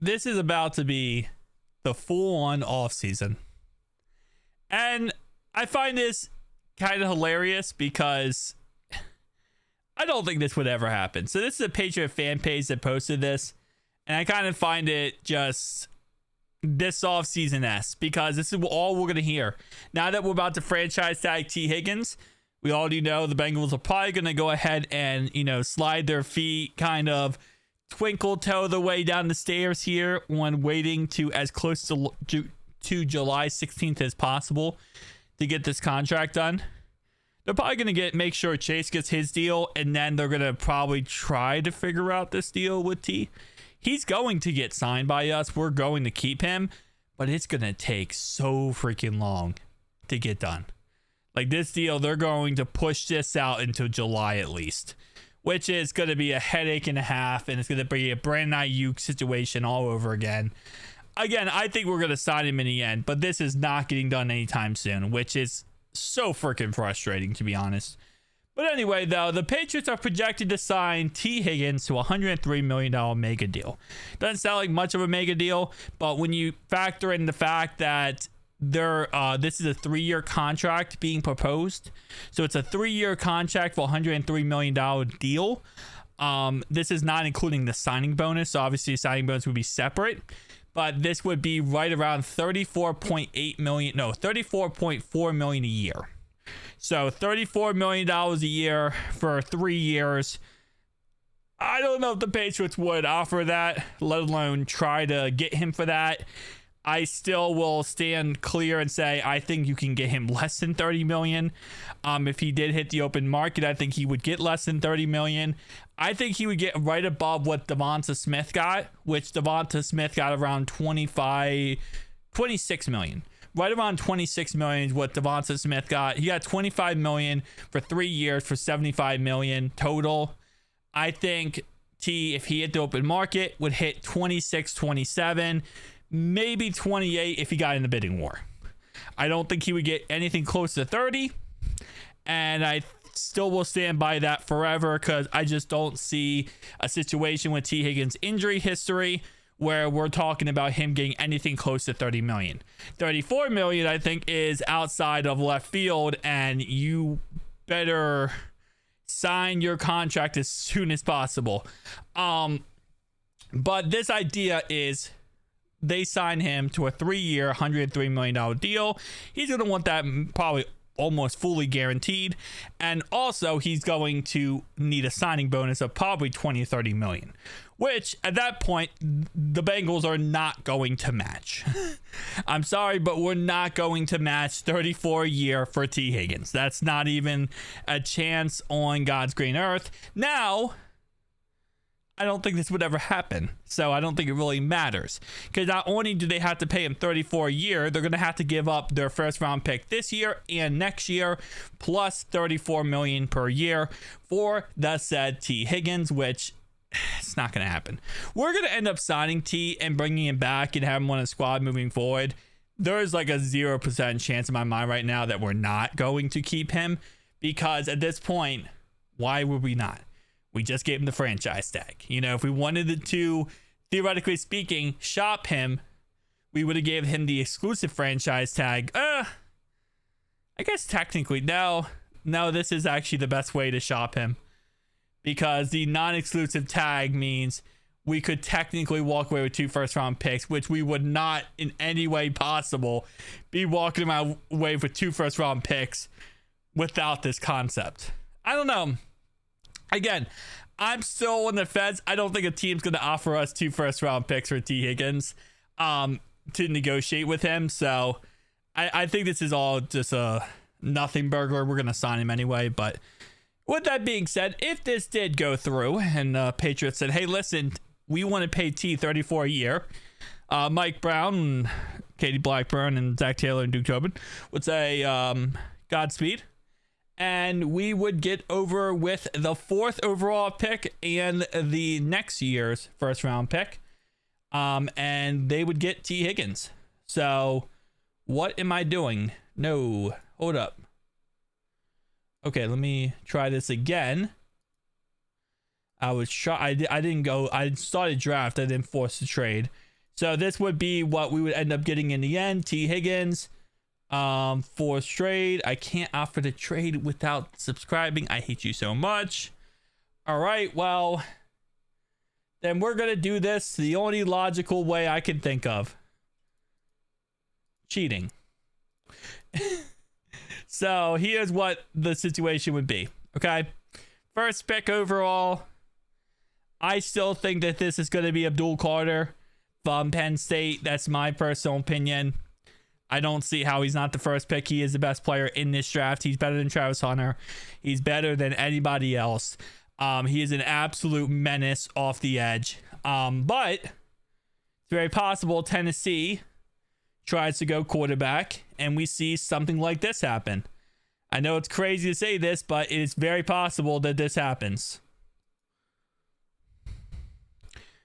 this is about to be the full-on offseason. And I find this kind of hilarious because I don't think this would ever happen. So this is a Patriot fan page that posted this, and I kind of find it just this offseason-esque because this is all we're going to hear. Now that we're about to franchise tag T. Higgins, we already know the Bengals are probably going to go ahead and, slide their feet, kind of twinkle toe the way down the stairs here when waiting to as close to July 16th as possible to get this contract done. They're probably going to make sure Chase gets his deal, and then they're going to probably try to figure out this deal with T. He's going to get signed by us. We're going to keep him, but it's going to take so freaking long to get done. Like this deal, they're going to push this out until July at least, which is going to be a headache and a half, and it's going to be a Brandon Ayuk situation all over again. Again, I think we're going to sign him in the end, but this is not getting done anytime soon, which is so freaking frustrating, to be honest. But anyway, though, the Patriots are projected to sign T. Higgins to a $103 million mega deal. Doesn't sound like much of a mega deal, but when you factor in the fact that this is a 3-year contract being proposed, so it's a 3-year contract for a $103 million deal. This is not including the signing bonus, so obviously the signing bonus would be separate. But this would be right around $34.4 million a year. So $34 million a year for 3 years. I don't know if the Patriots would offer that, let alone try to get him for that. I still will stand clear and say I think you can get him less than $30 million. If he did hit the open market, I think he would get less than $30 million. I think he would get right above what Devonta Smith got, which Devonta Smith got around $26 million. Right around $26 million is what Devonta Smith got. He got $25 million for 3 years for $75 million total. I think T, if he hit the open market, would hit 26, 27, maybe 28 if he got in the bidding war. I don't think he would get anything close to 30, and I still will stand by that forever because I just don't see a situation with T. Higgins' injury history where we're talking about him getting anything close to 30 million. 34 million, I think, is outside of left field, and you better sign your contract as soon as possible. But this idea is they sign him to a 3-year, $103 million deal. He's going to want that probably almost fully guaranteed. And also, he's going to need a signing bonus of probably 20 or 30 million, which at that point, the Bengals are not going to match. I'm sorry, but we're not going to match 34 a year for T. Higgins. That's not even a chance on God's green earth. Now, I don't think this would ever happen. So I don't think it really matters. Because not only do they have to pay him 34 a year, they're going to have to give up their first round pick this year and next year, plus $34 million per year for the said T. Higgins, which it's not going to happen. We're going to end up signing T and bringing him back and having him on a squad moving forward. There is like a 0% chance in my mind right now that we're not going to keep him, because at this point, why would we not? We just gave him the franchise tag. You know, if we wanted to, theoretically speaking, shop him, we would have gave him the exclusive franchise tag. I guess technically, no, this is actually the best way to shop him, because the non-exclusive tag means we could technically walk away with 2 first-round picks, which we would not in any way possible be walking away with 2 first-round picks without this concept. I don't know. Again, I'm still on the fence. I don't think a team's going to offer us 2 first-round picks for T. Higgins to negotiate with him. So I think this is all just a nothing burger. We're going to sign him anyway. But with that being said, if this did go through and Patriots said, hey, listen, we want to pay T 34 a year, Mike Brown, Katie Blackburn, and Zach Taylor and Duke Tobin would say Godspeed. And we would get over with the 4th overall pick and the next year's first round pick. And they would get T. Higgins. So what am I doing? No, hold up. Okay, let me try this again. I didn't go. I started draft. I didn't force the trade. So this would be what we would end up getting in the end. T. Higgins for trade. I can't offer the trade without subscribing. I hate you so much. All right, well, then we're going to do this the only logical way I can think of. Cheating. So here's what the situation would be. Okay. First pick overall. I still think that this is going to be Abdul Carter from Penn State. That's my personal opinion. I don't see how he's not the first pick. He is the best player in this draft. He's better than Travis Hunter. He's better than anybody else. He is an absolute menace off the edge. But it's very possible Tennessee tries to go quarterback and we see something like this happen. I know it's crazy to say this, but it is very possible that this happens.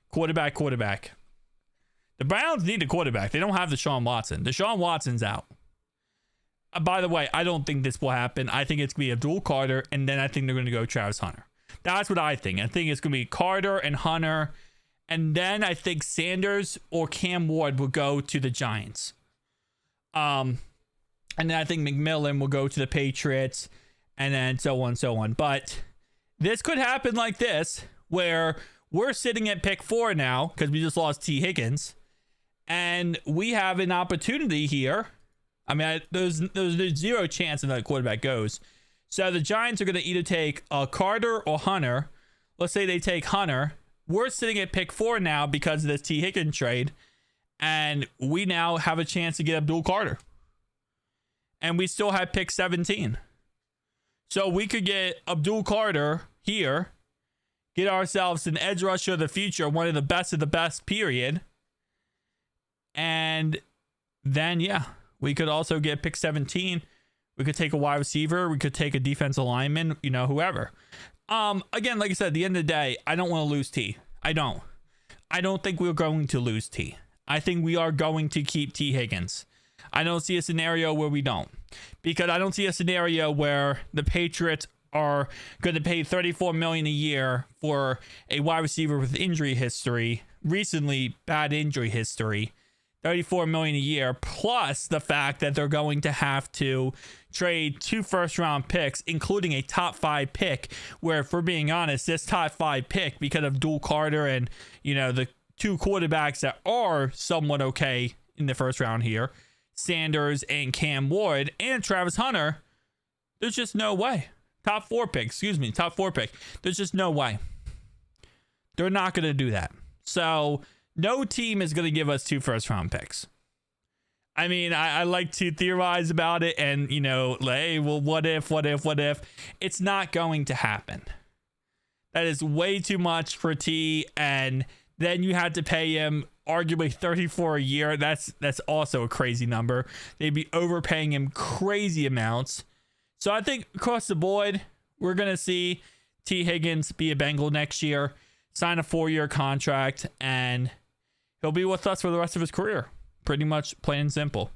Quarterback. The Browns need a quarterback. They don't have Deshaun Watson. Deshaun Watson's out. By the way, I don't think this will happen. I think it's going to be Abdul Carter, and then I think they're going to go Travis Hunter. That's what I think. I think it's going to be Carter and Hunter, and then I think Sanders or Cam Ward will go to the Giants. And then I think McMillan will go to the Patriots, and then so on. But this could happen like this, where we're sitting at pick 4 now because we just lost T. Higgins, and we have an opportunity here. I mean, there's zero chance that the quarterback goes. So the Giants are going to either take Carter or Hunter. Let's say they take Hunter. We're sitting at pick 4 now because of this T. Higgins trade, and we now have a chance to get Abdul Carter. And we still have pick 17. So we could get Abdul Carter here, get ourselves an edge rusher of the future, one of the best, period. And then, yeah, we could also get pick 17. We could take a wide receiver. We could take a defensive lineman, whoever. Again, like I said, at the end of the day, I don't want to lose T. I don't think we're going to lose T. I think we are going to keep T. Higgins. I don't see a scenario where we don't. Because I don't see a scenario where the Patriots are going to pay $34 million a year for a wide receiver with injury history, recently bad injury history, $34 million a year, plus the fact that they're going to have to trade 2 first-round picks, including a top 5 pick, where, if we're being honest, this top 5 pick, because of Abdul Carter and, the 2 quarterbacks that are somewhat okay in the first round here, Sanders and Cam Ward and Travis Hunter, there's just no way. Top 4 pick. There's just no way. They're not going to do that. So no team is going to give us 2 first-round picks. I mean, I like to theorize about it and, hey, well, what if? It's not going to happen. That is way too much for T, and then you had to pay him arguably $34 a year. That's also a crazy number. They'd be overpaying him crazy amounts. So I think across the board, we're going to see T. Higgins be a Bengal next year, sign a 4-year contract, and he'll be with us for the rest of his career. Pretty much plain and simple.